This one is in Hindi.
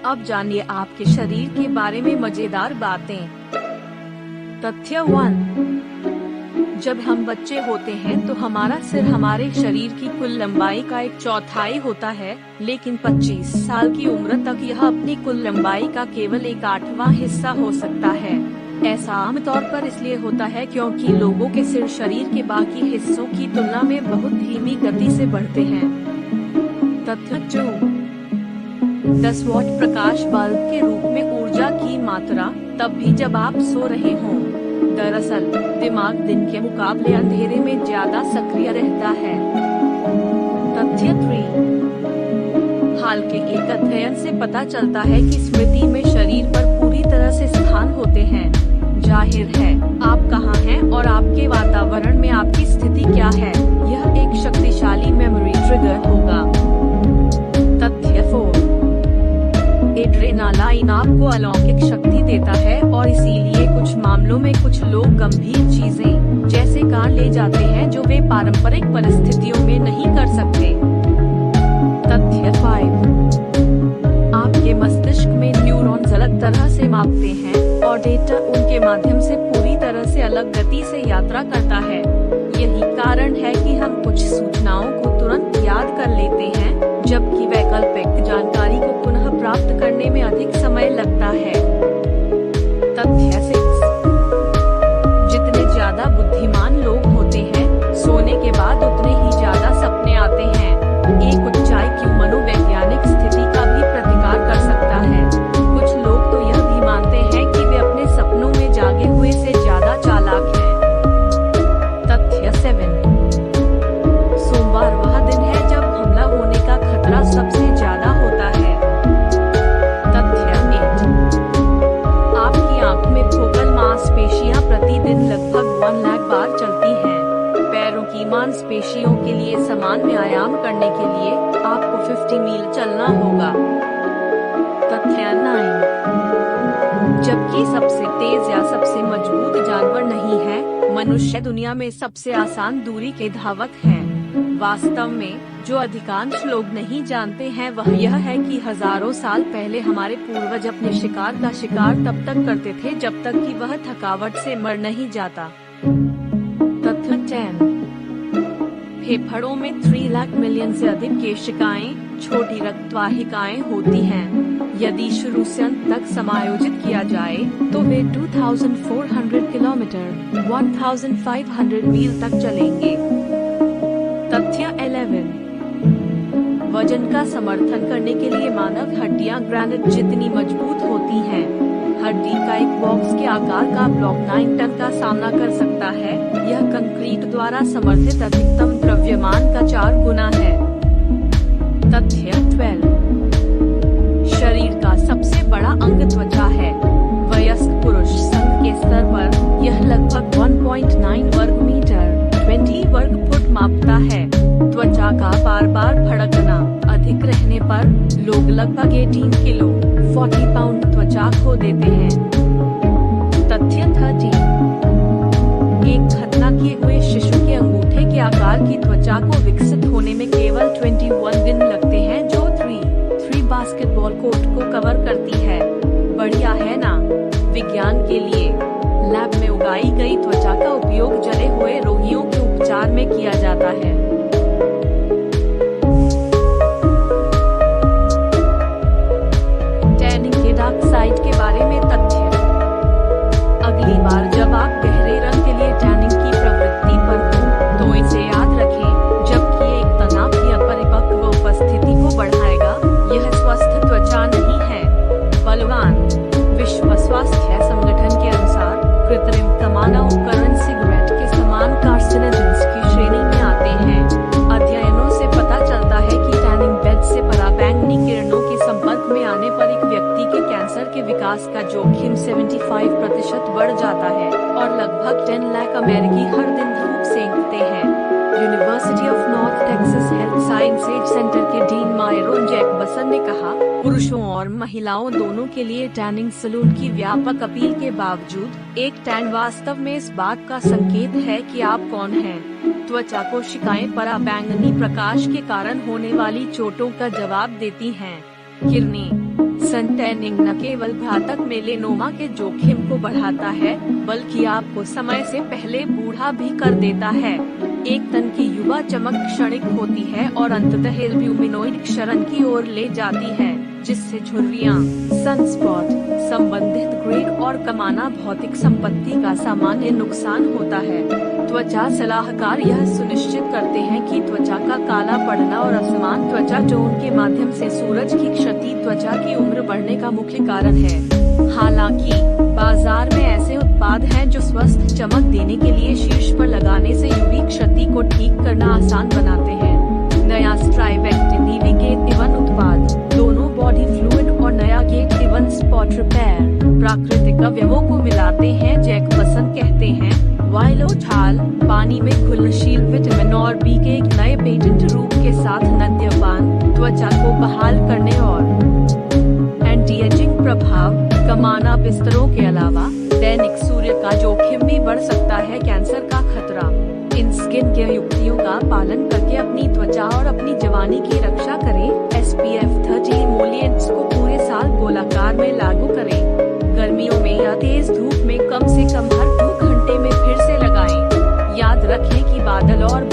अब जानिए आपके शरीर के बारे में मजेदार बातें। तथ्य 1। जब हम बच्चे होते हैं तो हमारा सिर हमारे शरीर की कुल लंबाई का 1/4 होता है, लेकिन 25 साल की उम्र तक यह अपनी कुल लंबाई का केवल 1/8वां हिस्सा हो सकता है। ऐसा आमतौर पर इसलिए होता है क्योंकि लोगों के सिर शरीर के बाकी हिस्सों की तुलना में बहुत धीमी गति से बढ़ते हैं। तथ्य 2। 10 वॉट प्रकाश बल्ब के रूप में ऊर्जा की मात्रा, तब भी जब आप सो रहे हों। दरअसल दिमाग दिन के मुकाबले अंधेरे में ज्यादा सक्रिय रहता है। तथ्य 3। हाल के एक अध्ययन से पता चलता है कि स्मृति में शरीर पर पूरी तरह से स्थान होते हैं। जाहिर है, आप कहाँ हैं और आपके वातावरण में आपकी स्थिति क्या है, यह एक शक्तिशाली मेमोरी ट्रिगर होगा। तथ्य 4। एड्रेनालाइन आपको अलौकिक शक्ति देता है और इसीलिए कुछ मामलों में कुछ लोग गंभीर चीजें जैसे कांड ले जाते हैं जो वे पारंपरिक परिस्थितियों में नहीं कर सकते। तथ्य 5। आपके मस्तिष्क में न्यूरॉन्स अलग तरह से मापते हैं और डेटा उनके माध्यम से पूरी तरह से अलग गति से यात्रा करता है। यही कारण है कि हम कुछ सूचनाओं को तुरंत याद कर लेते हैं, जबकि वैकल्पिक जानकारी को पुनः प्राप्त करने में अधिक समय लगता है। तथ्य 6। जितने ज्यादा बुद्धिमान लोग होते हैं, सोने के बाद उतने ही ज्यादा सपने आते हैं। एक उच्च IQ मनोवैज्ञानिक स्थिति का भी प्रतिकार कर सकता है। कुछ लोग तो यह भी मानते हैं कि वे अपने सपनों में जागे हुए से ज्यादा चालाक हैं। तथ्य 7। सोमवार वह दिन है जब हमला होने का खतरा सबसे ज्यादा होता है। तथ्य 8। आपकी आंख में फोकल मांसपेशियां प्रतिदिन लगभग 1 लाख बार चलती हैं। पैरों की मांसपेशियों के लिए समान व्यायाम करने के लिए आपको 50 मील चलना होगा। तथ्य 9। जबकि सबसे तेज या सबसे मजबूत जानवर नहीं है, मनुष्य दुनिया में सबसे आसान दूरी के धावक हैं। वास्तव में जो अधिकांश लोग नहीं जानते हैं वह यह है कि हजारों साल पहले हमारे पूर्वज अपने शिकार का शिकार तब तक करते थे जब तक कि वह थकावट से मर नहीं जाता। तथ्य 10। फेफड़ों में 3 लाख मिलियन से अधिक केशिकाएं, छोटी रक्तवाहिकाएं होती हैं। यदि शुरू से अंत तक समायोजित किया जाए तो वे 2400 किलोमीटर 1500 मील तक चलेंगे। तथ्य 11। वजन का समर्थन करने के लिए मानव हड्डियां ग्रेनाइट जितनी मजबूत होती हैं। हड्डी का एक बॉक्स के आकार का ब्लॉक 9 टन का सामना कर सकता है। यह कंक्रीट द्वारा समर्थित अधिकतम द्रव्यमान का 4 गुना है। तथ्य 12। शरीर का सबसे बड़ा अंग त्वचा है। वयस्क पुरुष संघ के स्तर पर यह लगभग 1.9 वर्ग मीटर 20 वर्ग फुट मापता है। त्वचा का बार-बार फड़कना अधिक रहने पर लोग लगभग 18 किलो 40 पाउंड त्वचा खो देते हैं। तथ्य 13। एक खतना किए हुए शिशु के अंगूठे के आकार की त्वचा को विकसित होने में केवल 21 दिन लगते हैं, जो 3 बास्केटबॉल कोर्ट को कवर करती है। बढ़िया है ना? विज्ञान के लिए लैब में उगाई गई त्वचा का उपयोग जले हुए रोगियों के उपचार में किया जाता है। टैनिंग के डार्क साइड के बारे में तथ्य। अगली बार जब आप गहरे रंग के लिए टैनिंग की प्रवृत्ति पर हों, तो इसे याद रखें, जबकि एक तनाव की अपरिपक्व उपस्थिति को बढ़ाएगा। यह स्वस्थ त्वचा नहीं है। बलवान। विश्व स्वास्थ्य संगठन के अनुसार कृत्रिम तमाना उपकरण सिगरेट के समान कार्सिनोजेंस की श्रेणी में आते हैं। अध्ययनों से पता चलता है कि टैनिंग बेड से पराबैंगनी किरणों के संपर्क में आने पर एक व्यक्ति के कैंसर के विकास का जोखिम 75% बढ़ जाता है और लगभग 10 लाख अमेरिकी हर दिन धूप सेंकते हैं। University of north Texas health sciences centre के डीन मायरोन जैकबसन ने कहा, पुरुषों और महिलाओं दोनों के लिए टैनिंग सलून की व्यापक अपील के बावजूद एक टैन वास्तव में इस बात का संकेत है कि आप कौन हैं। त्वचा कोशिकाएं पराबैंगनी प्रकाश के कारण होने वाली चोटों का जवाब देती हैं। किरणें सन टैनिंग न केवल घातक मेलेनोमा के जोखिम को बढ़ाता है, बल्कि आपको समय से पहले बूढ़ा भी कर देता है। एक तन की युवा चमक क्षणिक होती है और अंततः एल्ब्यूमिनोइड क्षरण की ओर ले जाती है, जिससे झुर्रियां, सनस्पॉट, संबंधित ग्रेड और कमाना भौतिक संपत्ति का सामान्य नुकसान होता है। त्वचा सलाहकार यह सुनिश्चित करते हैं कि त्वचा का काला पड़ना और असमान त्वचा टोन के माध्यम से सूरज की क्षति त्वचा की उम्र बढ़ने का मुख्य कारण है। हालांकि बाजार में ऐसे उत्पाद हैं जो स्वस्थ चमक देने के लिए शीर्ष पर लगाने से यूवी क्षति को ठीक करना आसान बनाते हैं। नया स्ट्राइवेक्टिन नेविगेट इवन उत्पाद, दोनों बॉडी फ्लूइड और नया गेट इवन स्पॉट रिपेयर प्राकृतिक अवयवों को मिलाते हैं। जैक बसन कहते हैं, वाइलोथाल पानी में घुलनशील विटामिन और बी के एक नए पेटेंट रूप के साथ नद्यपान त्वचा को बहाल करने और एंटी एजिंग प्रभाव। कमाना बिस्तरों के अलावा दैनिक सूर्य का जोखिम भी बढ़ सकता है। कैंसर का खतरा। इन स्किन केयर युक्तियों का पालन करके अपनी त्वचा और अपनी जवानी की रक्षा करें। SPF 30 इमोलिएंट्स को पूरे साल गोलाकार में लागू करें। गर्मियों में या तेज धूप में कम से कम हर 2 घंटे में फिर से लगाएं। याद रखें कि बादल और